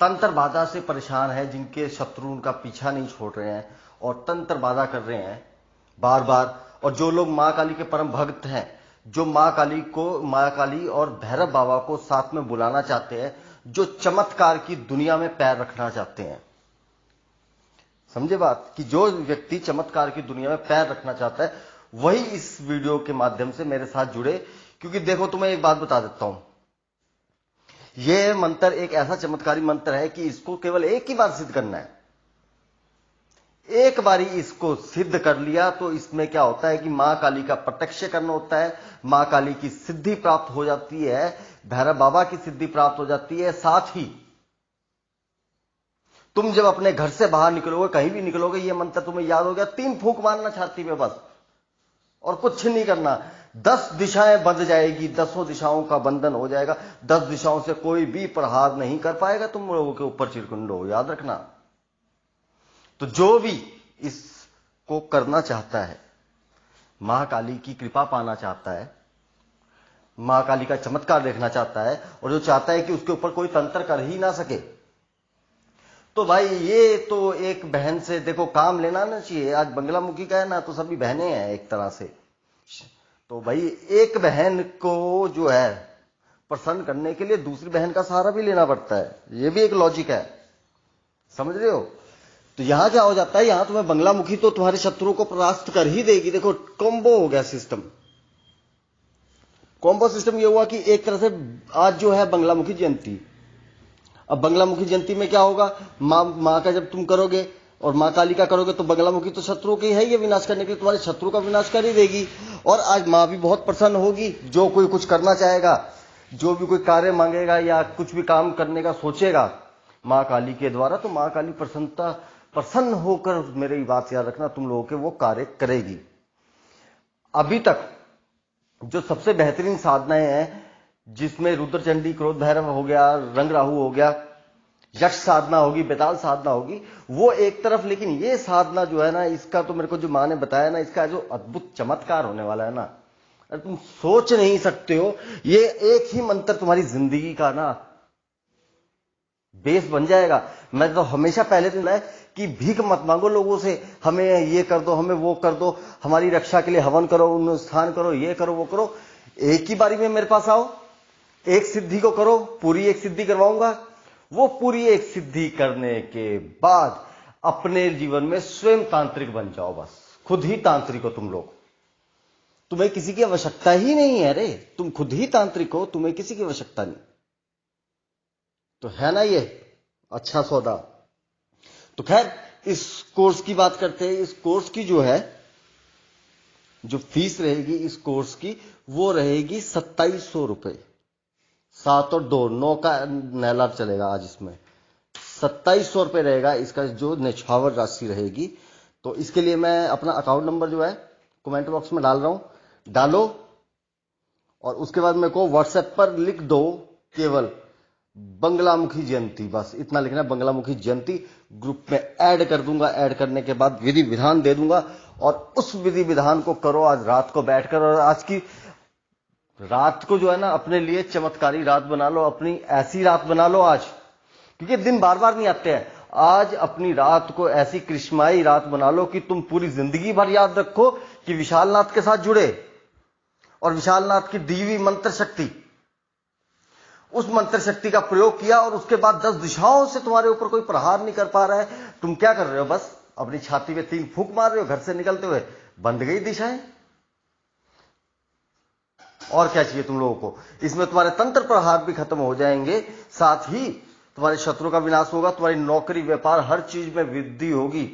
तंत्र बाधा से परेशान है, जिनके शत्रु उनका पीछा नहीं छोड़ रहे हैं और तंत्र बाधा कर रहे हैं बार बार, और जो लोग मां काली के परम भक्त हैं, जो मां काली और भैरव बाबा को साथ में बुलाना चाहते हैं, जो चमत्कार की दुनिया में पैर रखना चाहते हैं। समझे बात, कि जो व्यक्ति चमत्कार की दुनिया में पैर रखना चाहता है वही इस वीडियो के माध्यम से मेरे साथ जुड़े। क्योंकि देखो, तुम्हें एक बात बता देता हूं, यह मंत्र एक ऐसा चमत्कारी मंत्र है कि इसको केवल एक ही बार सिद्ध करना है। एक बारी इसको सिद्ध कर लिया तो इसमें क्या होता है कि मां काली का प्रत्यक्ष करना होता है, मां काली की सिद्धि प्राप्त हो जाती है, भैरव बाबा की सिद्धि प्राप्त हो जाती है। साथ ही तुम जब अपने घर से बाहर निकलोगे, कहीं भी निकलोगे, यह मंत्र तुम्हें याद हो गया, 3 फूंक मारना छाती में बस, और कुछ नहीं करना। 10 दिशाएं बंध जाएगी, 10 दिशाओं का बंधन हो जाएगा, 10 दिशाओं से कोई भी प्रहार नहीं कर पाएगा तुम लोगों के ऊपर। चिरकुंडो याद रखना। तो जो भी इसको करना चाहता है, मां काली की कृपा पाना चाहता है, मां काली का चमत्कार देखना चाहता है, और जो चाहता है कि उसके ऊपर कोई तंत्र कर ही ना सके, तो भाई ये तो एक बहन से देखो काम लेना ना चाहिए। आज बंगलामुखी का है ना, तो सभी बहनें हैं एक तरह से। तो भाई एक बहन को जो है प्रसन्न करने के लिए दूसरी बहन का सहारा भी लेना पड़ता है, ये भी एक लॉजिक है। समझ रहे हो? तो यहां क्या हो जाता है, यहां तुम्हें बंगलामुखी तो तुम्हारे शत्रुओं को परास्त कर ही देगी। देखो, कॉम्बो हो गया सिस्टम। कॉम्बो सिस्टम ये हुआ कि एक तरह से आज जो है बंगलामुखी जयंती। अब बंगलामुखी जयंती में क्या होगा, मां का जब तुम करोगे और मां काली का करोगे तो बंगलामुखी तो शत्रुओं की है, ये विनाश करने के लिए तुम्हारे शत्रु का विनाश कर ही देगी। और आज मां भी बहुत प्रसन्न होगी। जो कोई कुछ करना चाहेगा, जो भी कोई कार्य मांगेगा या कुछ भी काम करने का सोचेगा मां काली के द्वारा, तो मां काली प्रसन्न होकर, मेरी बात याद रखना, तुम लोगों के वो कार्य करेगी। अभी तक जो सबसे बेहतरीन साधनाएं हैं, जिसमें रुद्रचंडी, क्रोध भैरव हो गया, रंग राहु हो गया, यक्ष साधना होगी, बेताल साधना होगी, वो एक तरफ। लेकिन ये साधना जो है ना, इसका तो मेरे को जो मां ने बताया ना, इसका जो अद्भुत चमत्कार होने वाला है ना, तुम सोच नहीं सकते हो। ये एक ही मंत्र तुम्हारी जिंदगी का ना बेस बन जाएगा। मैं तो हमेशा पहले दिन है कि भीख मत मांगो लोगों से, हमें ये कर दो, हमें वो कर दो, हमारी रक्षा के लिए हवन करो, अनुष्ठान करो, ये करो, वो करो। एक ही बारी में मेरे पास आओ, एक सिद्धि को करो, पूरी एक सिद्धि करवाऊंगा। वो पूरी एक सिद्धि करने के बाद अपने जीवन में स्वयं तांत्रिक बन जाओ। बस खुद ही तांत्रिक हो तुम लोग, तुम्हें किसी की आवश्यकता ही नहीं है। अरे तुम खुद ही तांत्रिक हो, तुम्हें किसी की आवश्यकता नहीं। तो है ना ये अच्छा सौदा। तो खैर, इस कोर्स की बात करते हैं। इस कोर्स की जो है, जो फीस रहेगी इस कोर्स की, वो रहेगी 2700 रुपए। 7 और 2 9 का नैलाब चलेगा आज इसमें। 2700 रुपए रहेगा इसका जो निछावर राशि रहेगी। तो इसके लिए मैं अपना अकाउंट नंबर जो है कमेंट बॉक्स में डाल रहा हूं, डालो। और उसके बाद मेरे को व्हाट्सएप पर लिख दो केवल बंगलामुखी जयंती, बस इतना लिखना है, बंगलामुखी जयंती। ग्रुप में ऐड कर दूंगा, ऐड करने के बाद विधि विधान दे दूंगा, और उस विधि विधान को करो आज रात को बैठकर। और आज की रात को जो है ना, अपने लिए चमत्कारी रात बना लो, अपनी ऐसी रात बना लो आज, क्योंकि दिन बार बार नहीं आते हैं। आज अपनी रात को ऐसी कृष्माई रात बना लो कि तुम पूरी जिंदगी भर याद रखो कि विशालनाथ के साथ जुड़े, और विशालनाथ की दी हुई मंत्र शक्ति, उस मंत्र शक्ति का प्रयोग किया, और उसके बाद 10 दिशाओं से तुम्हारे ऊपर कोई प्रहार नहीं कर पा रहा है। तुम क्या कर रहे हो, बस अपनी छाती में 3 फूंक मार रहे हो, घर से निकलते हुए बंद गई दिशाएं। और क्या चाहिए तुम लोगों को? इसमें तुम्हारे तंत्र प्रहार भी खत्म हो जाएंगे, साथ ही तुम्हारे शत्रु का विनाश होगा, तुम्हारी नौकरी, व्यापार, हर चीज में वृद्धि होगी।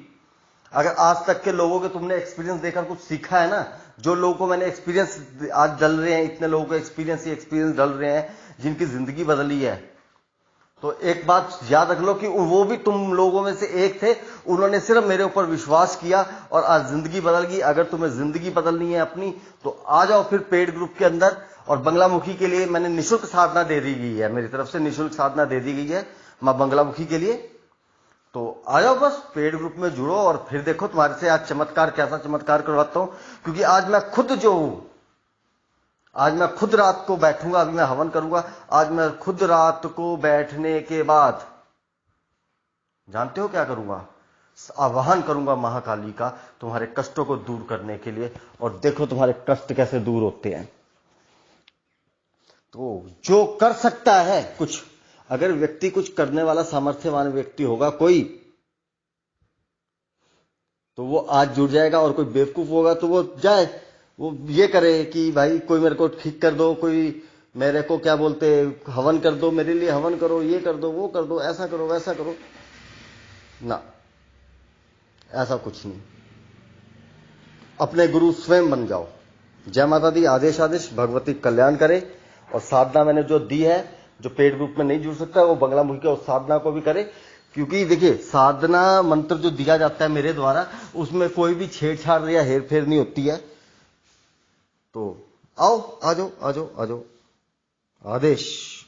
अगर आज तक के लोगों के तुमने एक्सपीरियंस देकर कुछ सीखा है ना, जो लोगों को मैंने एक्सपीरियंस आज डल रहे हैं, इतने लोगों को एक्सपीरियंस डल रहे हैं जिनकी जिंदगी बदली है, तो एक बात याद रख लो कि वो भी तुम लोगों में से एक थे। उन्होंने सिर्फ मेरे ऊपर विश्वास किया और आज जिंदगी बदल गई। अगर तुम्हें जिंदगी बदलनी है अपनी, तो आ जाओ फिर पेड ग्रुप के अंदर। और बंगलामुखी के लिए मैंने निःशुल्क साधना दे दी गई है, मेरी तरफ से निःशुल्क साधना दे दी गई है मां बंगलामुखी के लिए। तो आ जाओ, बस पेड ग्रुप में जुड़ो और फिर देखो तुम्हारे से आज चमत्कार, कैसा चमत्कार करवाता हूं। क्योंकि आज मैं खुद जो हूं, आज मैं खुद रात को बैठूंगा, अभी मैं हवन करूंगा। आज मैं खुद रात को बैठने के बाद जानते हो क्या करूंगा? आवाहन करूंगा महाकाली का तुम्हारे कष्टों को दूर करने के लिए, और देखो तुम्हारे कष्ट कैसे दूर होते हैं। तो जो कर सकता है कुछ, अगर व्यक्ति कुछ करने वाला सामर्थ्यवान व्यक्ति होगा कोई, तो वो आज जुड़ जाएगा, और कोई बेवकूफ होगा तो वो जाए, वो ये करे कि भाई कोई मेरे को ठीक कर दो, कोई मेरे को क्या बोलते हवन कर दो, मेरे लिए हवन करो, ये कर दो, वो कर दो, ऐसा करो, वैसा करो ना, ऐसा कुछ नहीं। अपने गुरु स्वयं बन जाओ। जय माता दी। आदेश आदेश। भगवती कल्याण करे। और साधना मैंने जो दी है, जो पेड ग्रुप में नहीं जुड़ सकता वो बंगलामुखी के उस साधना को भी करे, क्योंकि देखिए साधना मंत्र जो दिया जाता है मेरे द्वारा, उसमें कोई भी छेड़छाड़ या हेरफेर नहीं होती है। तो आओ, आ जाओ, आ जाओ, आ जाओ। आदेश।